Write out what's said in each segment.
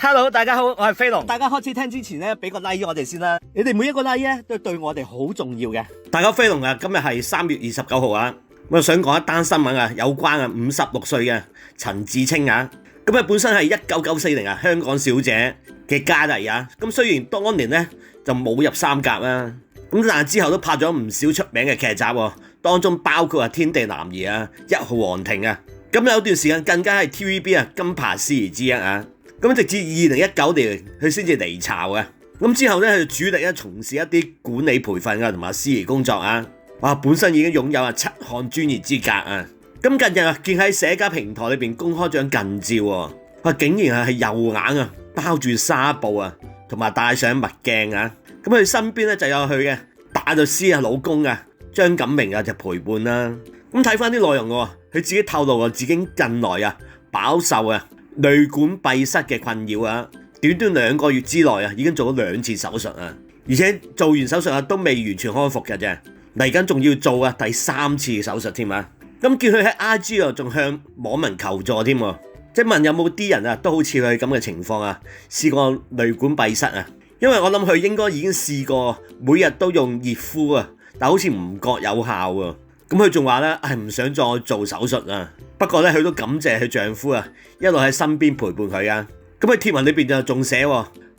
Hello， 大家好，我係飛龍。大家開始聽之前咧，俾個 like 我哋先啦。你哋每一個 like 咧，都對我哋好重要嘅。大家飛龍啊，今日係3月29號啊。我想講一單新聞啊，有關啊56歲嘅陳芷菁啊。咁啊，本身係1994年啊香港小姐嘅佳麗啊。咁雖然當年咧就冇入3甲啦，咁但係之後都拍咗唔少出名嘅劇集喎，當中包括啊《天地男兒》啊、《1號皇庭》啊。咁有段時間更加係 TVB 啊金牌司儀之一啊。咁直至2019年佢先至離巢嘅，咁之後咧佢主力從事一啲管理培訓啊同埋司儀工作啊，哇本身已經擁有7項專業資格啊，咁近日啊見喺社交平台裏邊公開張近照喎，哇竟然係右眼啊包住紗布啊，同埋戴上墨鏡啊，咁佢身邊咧就有佢嘅大律師啊老公啊張錦明啊就陪伴啦，咁睇翻啲內容喎，佢自己透露自己近來啊飽受啊淚管閉塞嘅困擾啊，短短2個月之內啊，已經做咗2次手術啊，而且做完手術啊都未完全康復嘅啫，嚟緊仲要做啊第3次手術添啊，咁見佢喺 IG 啊仲向網民求助添喎，即係問有冇啲人啊都好似佢咁嘅情況啊，試過淚管閉塞啊，因為我諗佢應該已經試過每日都用熱敷啊，但好似唔覺有效喎。咁佢仲話咧，係唔想再做手術啊。不過咧，佢都感謝佢丈夫啊，一路喺身邊陪伴佢啊。咁佢貼文裏邊就仲寫，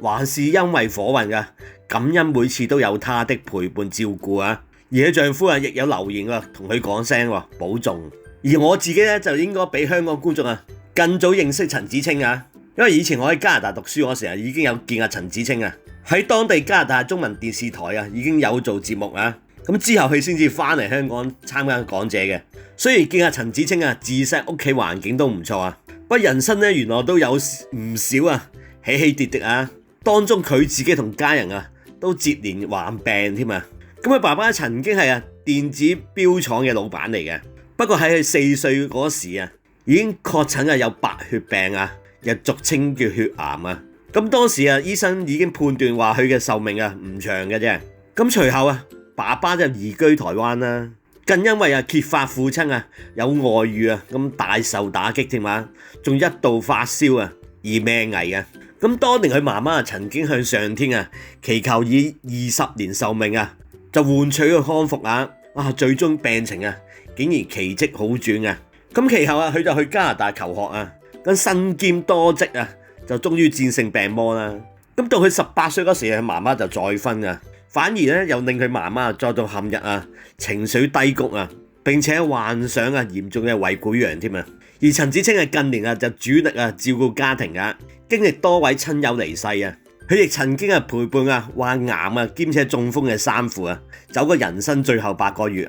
還是因為火運啊，感恩每次都有他的陪伴照顧啊。而佢丈夫啊，亦有留言啊，同佢講聲保重。而我自己咧，就應該比香港觀眾啊更早認識陳芷菁啊，因為以前我喺加拿大讀書嗰時啊，已經有見阿陳芷菁啊，喺當地加拿大中文電視台啊，已經有做節目啊。咁之後佢先至翻嚟香港參加港姐嘅。雖然見阿陳芷菁啊，自細屋企環境都唔錯啊，不過人生咧原來都有唔少啊起起跌跌啊。當中佢自己同家人啊都接連患病添啊。咁佢爸爸曾經係電子錶廠嘅老闆嚟嘅，不過喺佢4歲嗰時啊已經確診有白血病啊，又俗稱叫血癌啊。咁當時醫生已經判斷話佢嘅壽命唔長嘅啫。咁隨後爸爸就移居台灣啦，更因為揭發父親有外遇咁大受打擊添啊，仲一度發燒而命危啊。咁當年佢媽媽曾經向上天祈求以20年壽命就換取佢康復啊，哇最終病情竟然奇蹟好轉啊。咁其後佢就去加拿大求學咁身兼多職就終於戰勝病魔啦。咁到佢18歲嗰時，佢媽媽就再婚反而咧又令佢媽媽再度陷入情緒低谷並且患上嚴重嘅胃潰瘍添啊。而陳芷菁近年就主力照顧家庭經歷多位親友離世佢亦曾經陪伴患癌兼且中風嘅生父走過人生最後8個月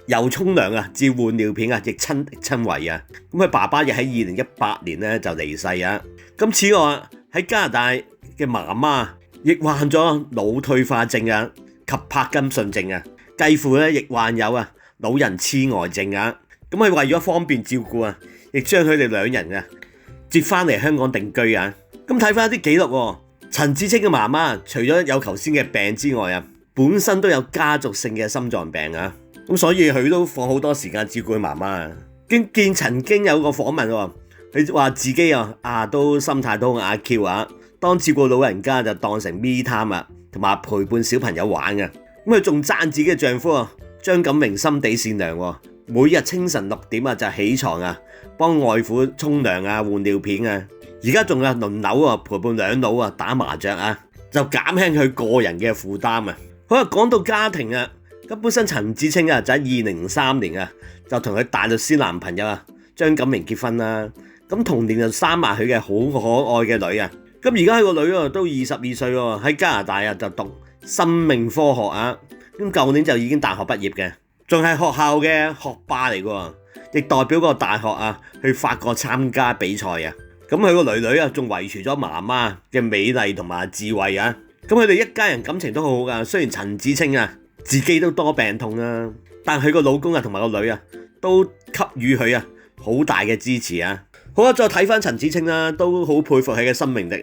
由沖涼至換尿片亦親力親為咁佢爸爸亦喺2018年咧就離世咁此外喺加拿大嘅媽媽亦患咗腦退化症及柏金遜症繼父咧亦患有老人痴呆症咁佢為咗方便照顧亦將佢哋2人接翻嚟香港定居咁睇翻一啲記錄陳芷菁嘅媽媽除咗有頭先嘅病之外本身都有家族性嘅心臟病咁所以佢都放好多時間照顧佢媽媽見曾經有個訪問佢話自己都心態都好阿 Q 當照顧老人家就當成 me time 同埋陪伴小朋友玩咁佢仲讚自己嘅丈夫張錦明心地善良每日清晨6點就起床幫外父沖涼換尿片而家仲輪流陪伴2老打麻雀就減輕佢個人嘅負擔好講到家庭咁本身陳芷菁就喺2003年就同佢大律師男朋友張錦明結婚啦，咁同年就生埋佢嘅好可愛嘅女咁而家佢個女都22歲喺加拿大就讀生命科學咁舊年就已經大學畢業嘅，仲係學校嘅學霸嚟嘅，亦代表個大學去法國參加比賽咁佢個女仲遺傳咗媽媽嘅美麗同埋智慧咁佢哋一家人感情都好好噶，雖然陳芷菁自己都多病痛但佢個老公同埋個女都給予佢好大嘅支持好再睇翻陳芷菁都好佩服佢嘅生命力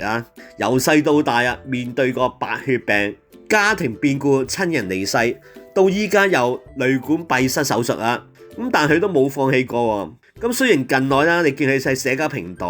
由細到大面對過白血病、家庭變故、親人離世，到依家又淚管閉塞手術咁但佢都冇放棄過咁雖然近來你見佢喺社交平台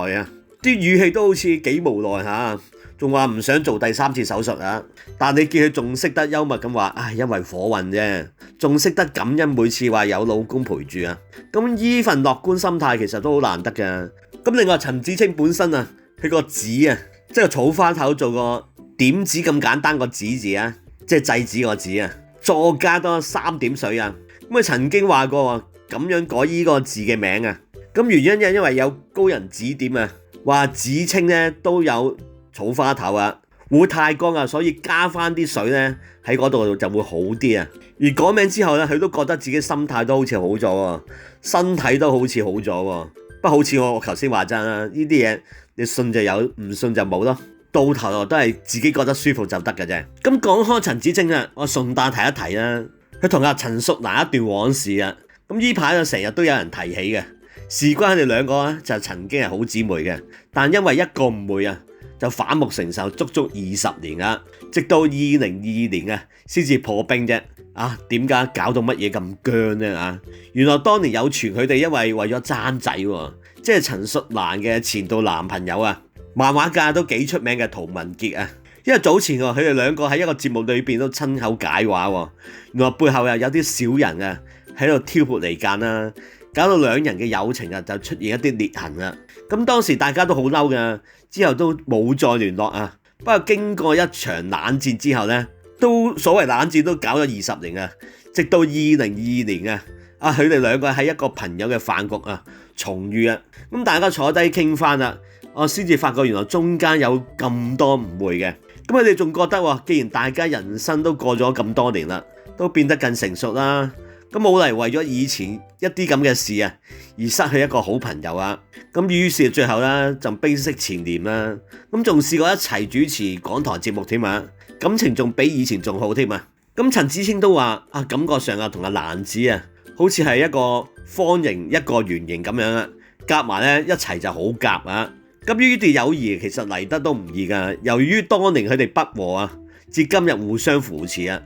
啲語氣都好似幾無奈嚇，仲話唔想做第3次手術啊。但你見佢仲識得幽默咁話，唉，因為火運啫，仲識得感恩每次話有老公陪住啊。咁呢份樂觀心態其實都好難得㗎。咁另外陳芷菁本身啊，佢個子啊，即係草花頭做個點子咁簡單個子字啊，即係制止個子啊，再加多3點水啊。咁佢曾經話過咁樣改呢個字嘅名啊。咁原因因為有高人指點啊，話芷菁咧都有草花頭啊，會太光啊，所以加翻啲水咧喺嗰度就會好啲啊。而改名之後咧，佢都覺得自己心態都好似好咗喎，身體都好似好咗喎。不過好似我頭先話齋啦，呢啲嘢你信就有，唔信就冇咯。到頭來都係自己覺得舒服就得嘅啫。咁講開陳芷菁啊，我順帶提一提啦，佢同阿陳淑蘭一段往事啊。咁呢排就成日都有人提起嘅。事關佢哋兩個咧，就曾經係好姊妹嘅，但因為一個誤會啊，就反目成仇，足足20年啊，直到2022年啊，先至破冰啫。啊，點解搞到乜嘢咁僵呢？啊，原來當年有傳佢哋因為咗爭仔喎，即係陳淑蘭嘅前度男朋友啊，漫畫界都幾出名嘅陶文傑啊，因為早前佢哋兩個喺一個節目裏邊都親口解話喎，原來背後又有啲小人啊喺度挑撥離間啦。搞到兩人嘅友情啊，就出現一啲裂痕啦。咁當時大家都好嬲㗎，之後都冇再聯絡啊。不過經過一場冷戰之後呢，都所謂冷戰都搞咗20年啊。直到2022年啊，佢哋兩個喺一個朋友嘅飯局啊重遇啊。咁大家坐低傾翻啦，我先至發覺原來中間有咁多誤會嘅。咁佢哋仲覺得既然大家人生都過咗咁多年啦，都變得更成熟啦。咁冇嚟為咗以前一啲咁嘅事啊，而失去一個好朋友啊。咁於是最後咧就冰釋前嫌啦。咁仲試過一齊主持港台節目添啊，感情仲比以前仲好添啊。咁陳芷菁都話啊，感覺上啊同阿蘭子啊，好似係一個方形一個圓形咁樣啊，夾埋咧一齊就好夾啊。咁呢段友誼其實嚟得都唔易噶，由於當年佢哋不和啊，至今日互相扶持啊。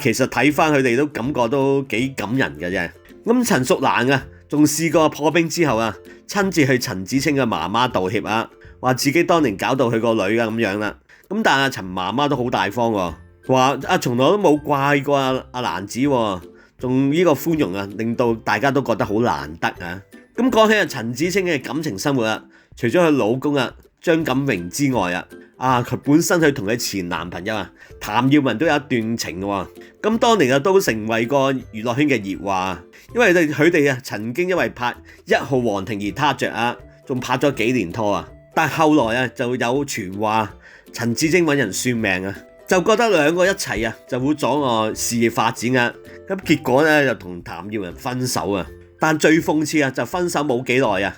其實睇翻佢哋都感覺都幾感人嘅啫。咁陳淑蘭啊，仲試過破冰之後啊，親自去陳芷菁嘅媽媽道歉啊，話自己當年搞到佢個女啊咁樣啦。咁但係阿陳媽媽都好大方喎，話從來都冇怪過阿蘭子喎，仲呢個寬容啊，令到大家都覺得好難得啊。咁講起陳芷菁嘅感情生活啊，除咗佢老公張錦榮之外佢本身佢同佢前男朋友譚耀文都有一段情喎。咁當年都成為過娛樂圈嘅熱話，因為佢哋曾經因為拍1號皇庭而他着仲拍咗幾年拖啊。但係後來就有傳話陳芷菁揾人算命就覺得兩個一齊就會阻礙事業發展咁結果就同譚耀文分手但最諷刺就分手冇幾耐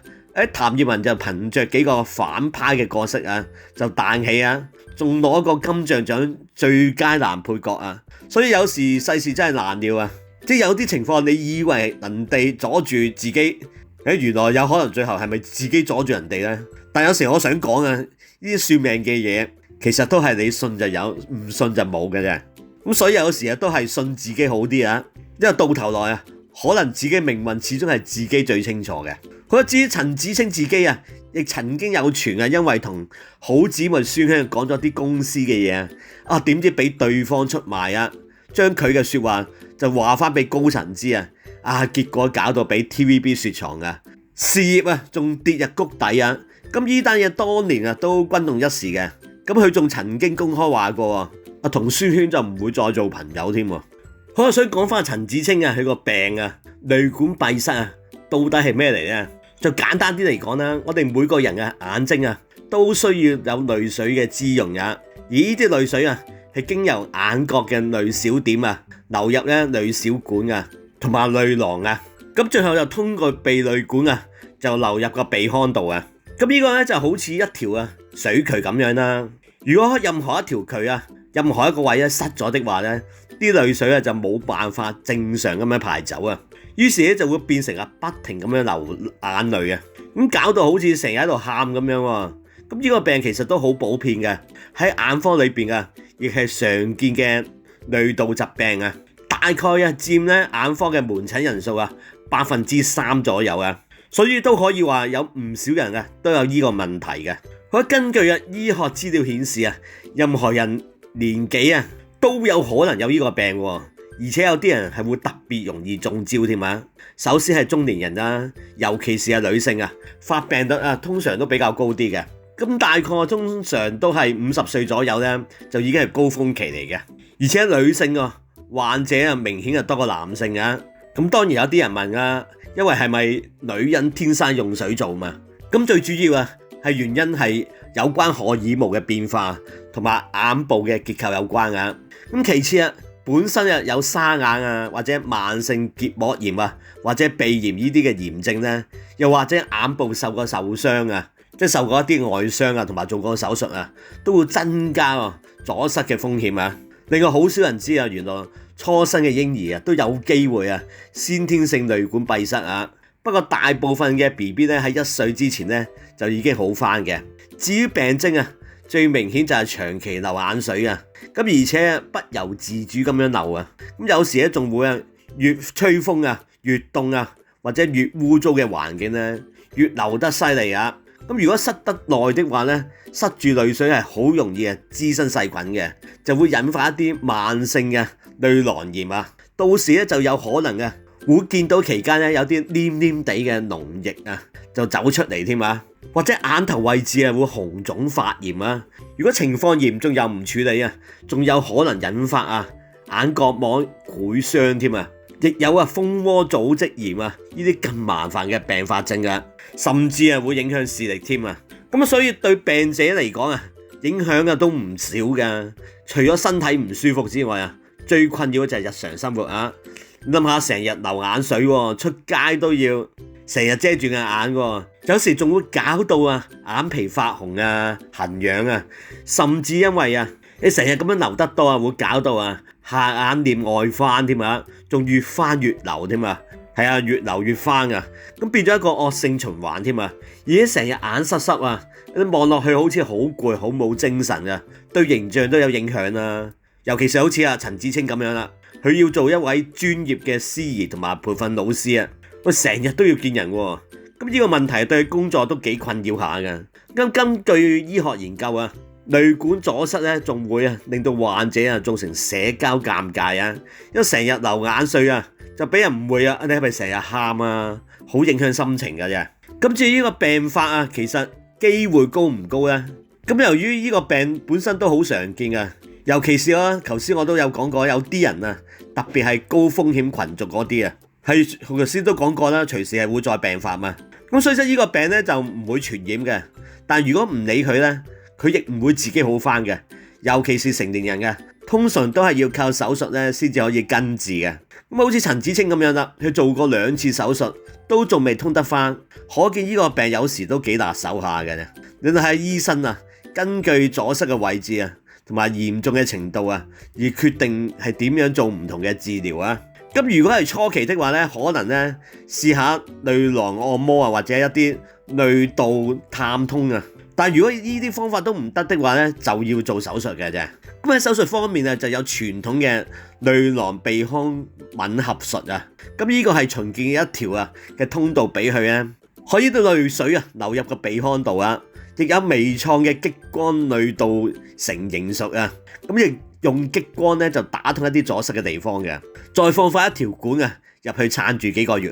譚耀文就憑着幾個反派嘅角色就彈起仲攞個金像獎最佳男配角所以有時世事真係難料即係有啲情況你以為人哋阻住自己，原來有可能最後係咪自己阻住人哋呢？但有時我想講呢啲算命嘅嘢其實都係你信就有，唔信就冇嘅啫。咁所以有時都係信自己好啲因為到頭來可能自己命運始終係自己最清楚嘅。佢至於陳芷菁自己亦曾經有傳因為同好姊妹孫香講咗啲公司嘅嘢點知俾對方出賣將佢嘅說話就話翻俾高層知結果搞到俾 TVB 雪藏事業仲跌入谷底咁呢單嘢當年都轟動一時嘅。咁佢仲曾經公開話過同孫軒就唔會再做朋友添。好，想講翻陳芷菁佢個病淚管閉塞到底係咩嚟呢？就簡單啲嚟講啦，我哋每個人嘅眼睛都需要有淚水嘅滋潤而呢啲淚水係經由眼角嘅淚小點流入淚小管同埋淚囊咁最後就通過鼻淚管就流入個鼻腔度咁呢個就好似一條水渠咁樣啦。如果任何一條渠任何一個位塞咗的話呢，啲淚水就冇辦法正常咁樣排走於是就會變成不停咁樣流眼淚咁搞到好似成日喺度喊咁樣咁呢個病其實都好普遍嘅，喺眼科裏邊亦係常見嘅淚道疾病大概佔眼科嘅門診人數3%左右所以都可以話有唔少人都有呢個問題嘅。根據醫學資料顯示任何人年紀都有可能有呢個病，而且有啲人係會特別容易中招添。首先係中年人啦，尤其是女性發病率通常都比較高啲嘅。咁大概通常都係50歲左右咧，就已經係高峰期嚟嘅。而且女性患者明顯多過男性。咁當然有啲人問因為係咪女人天生用水做嘛？咁最主要係原因係有關荷爾蒙嘅變化同埋眼部嘅結構有關。咁其次本身有沙眼或者慢性結膜炎或者鼻炎呢啲嘅炎症咧，又或者眼部受過受傷即係受過一啲外傷同埋做過手術都會增加阻塞嘅風險。另外好少人知原來初生嘅嬰兒都有機會先天性淚管閉塞。不過大部分嘅 BB 咧喺1歲之前咧就已經好返嘅。至於病徵最明顯就係長期流眼水咁而且不由自主咁樣流咁有時咧仲會越吹風越凍或者越污糟嘅環境咧越流得犀利咁如果塞得耐的話咧，塞住淚水係好容易滋生細菌嘅，就會引發一啲慢性嘅淚囊炎到時咧就有可能會見到期間有啲黏黏地嘅膿液就走出嚟添或者眼頭位置會紅腫發炎如果情況嚴重又唔處理仲有可能引發眼角膜潰傷添亦有蜂窩組織炎呢啲更麻煩嘅病發症甚至會影響視力添咁所以對病者嚟講影響都唔少㗎。除咗身體唔舒服之外最困擾就係日常生活你諗下成日流眼水出街都要成日遮住眼有時仲會搞到眼皮發紅痕癢甚至因為你成日咁樣流得多會搞到下眼瞼外翻添仲越翻越流添越流越翻咁變咗一個惡性循環添而且成日眼濕濕你望落去好似好攰好冇精神對形象都有影響尤其是好似陳芷清咁樣佢要做一位專業嘅司儀同埋培訓老師成日都要見人咁呢個問題對佢工作都幾困擾下㗎。咁根據醫學研究淚管阻塞咧仲會令到患者造成社交尷尬因為成日流眼水就俾人誤會你係咪成日喊好影響心情㗎啫。咁至於呢個病發其實機會高唔高呢？咁由於呢個病本身都好常見尤其是頭先我都有講過有啲人特別係高風險群組嗰啲係頭先都講過啦，隨時係會再病發咁所以呢個病咧就唔會傳染嘅，但如果唔理佢咧，佢亦唔會自己好返嘅，尤其是成年人通常都係要靠手術咧先至可以根治嘅。咁好似陳芷清咁樣啦，佢做過2次手術都仲未通得返，可見呢個病有時都幾拿手下嘅啫。你睇醫生根據阻塞嘅位置同埋嚴重嘅程度而決定係點樣做唔同嘅治療咁如果係初期的話咧，可能咧試下淚囊按摩或者一啲淚道探通但如果呢啲方法都唔得的話咧，就要做手術嘅啫。咁喺手術方面就有傳統嘅淚囊鼻腔吻合術咁呢個係重建一條嘅通道俾佢可以到淚水流入個鼻腔度亦有微創嘅激光淚道成形術咁亦用激光咧就打通一啲阻塞嘅地方嘅，再放翻一條管入去撐住幾個月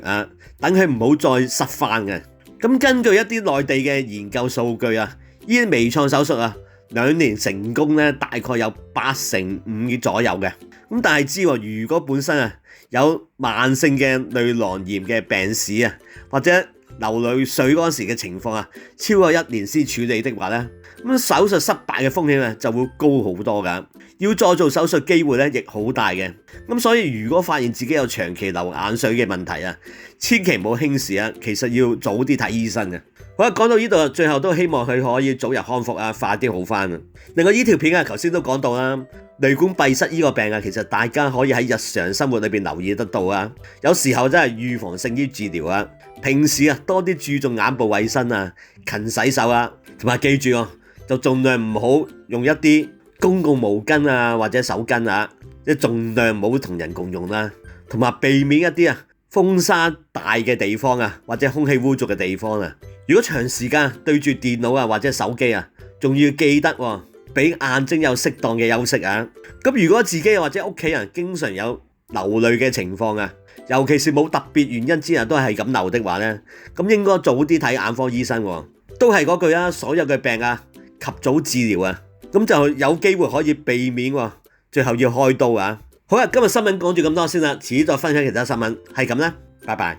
等佢唔好再塞翻嘅。咁根據一啲內地嘅研究數據呢啲微創手術2年成功咧大概有85%左右嘅。咁但係知如果本身有慢性嘅淚囊炎嘅病史或者流淚水嗰時嘅情況超過1年先處理的話咧，咁手術失敗嘅風險就會高好多噶，要再做手術機會咧亦好大嘅。咁所以如果發現自己有長期流眼水嘅問題千祈唔好輕視其實要早啲睇醫生好啦，講到呢度最後都希望佢可以早日康復快啲好翻另外呢條片頭先都講到啦，淚管閉塞呢個病其實大家可以喺日常生活裏邊留意得到有時候真係預防勝於治療平時多啲注重眼部衛生勤洗手同埋記住就盡量唔好用一啲公共毛巾或者手巾即係盡量唔好同人共用同埋避免一啲風沙大嘅地方或者空氣污濁嘅地方如果長時間對住電腦啊或者手機啊，仲要記得俾眼睛有適當嘅休息啊。咁如果自己或者屋企人經常有流淚嘅情況啊，尤其是冇特別原因之下都係咁流的話呢，咁應該早啲睇眼科醫生喎。都係嗰句啊，所有嘅病啊及早治療啊，咁就有機會可以避免喎，最後要開刀啊。好啦，今日新聞講住咁多先啦，遲啲再分享其他新聞，係咁啦，拜拜。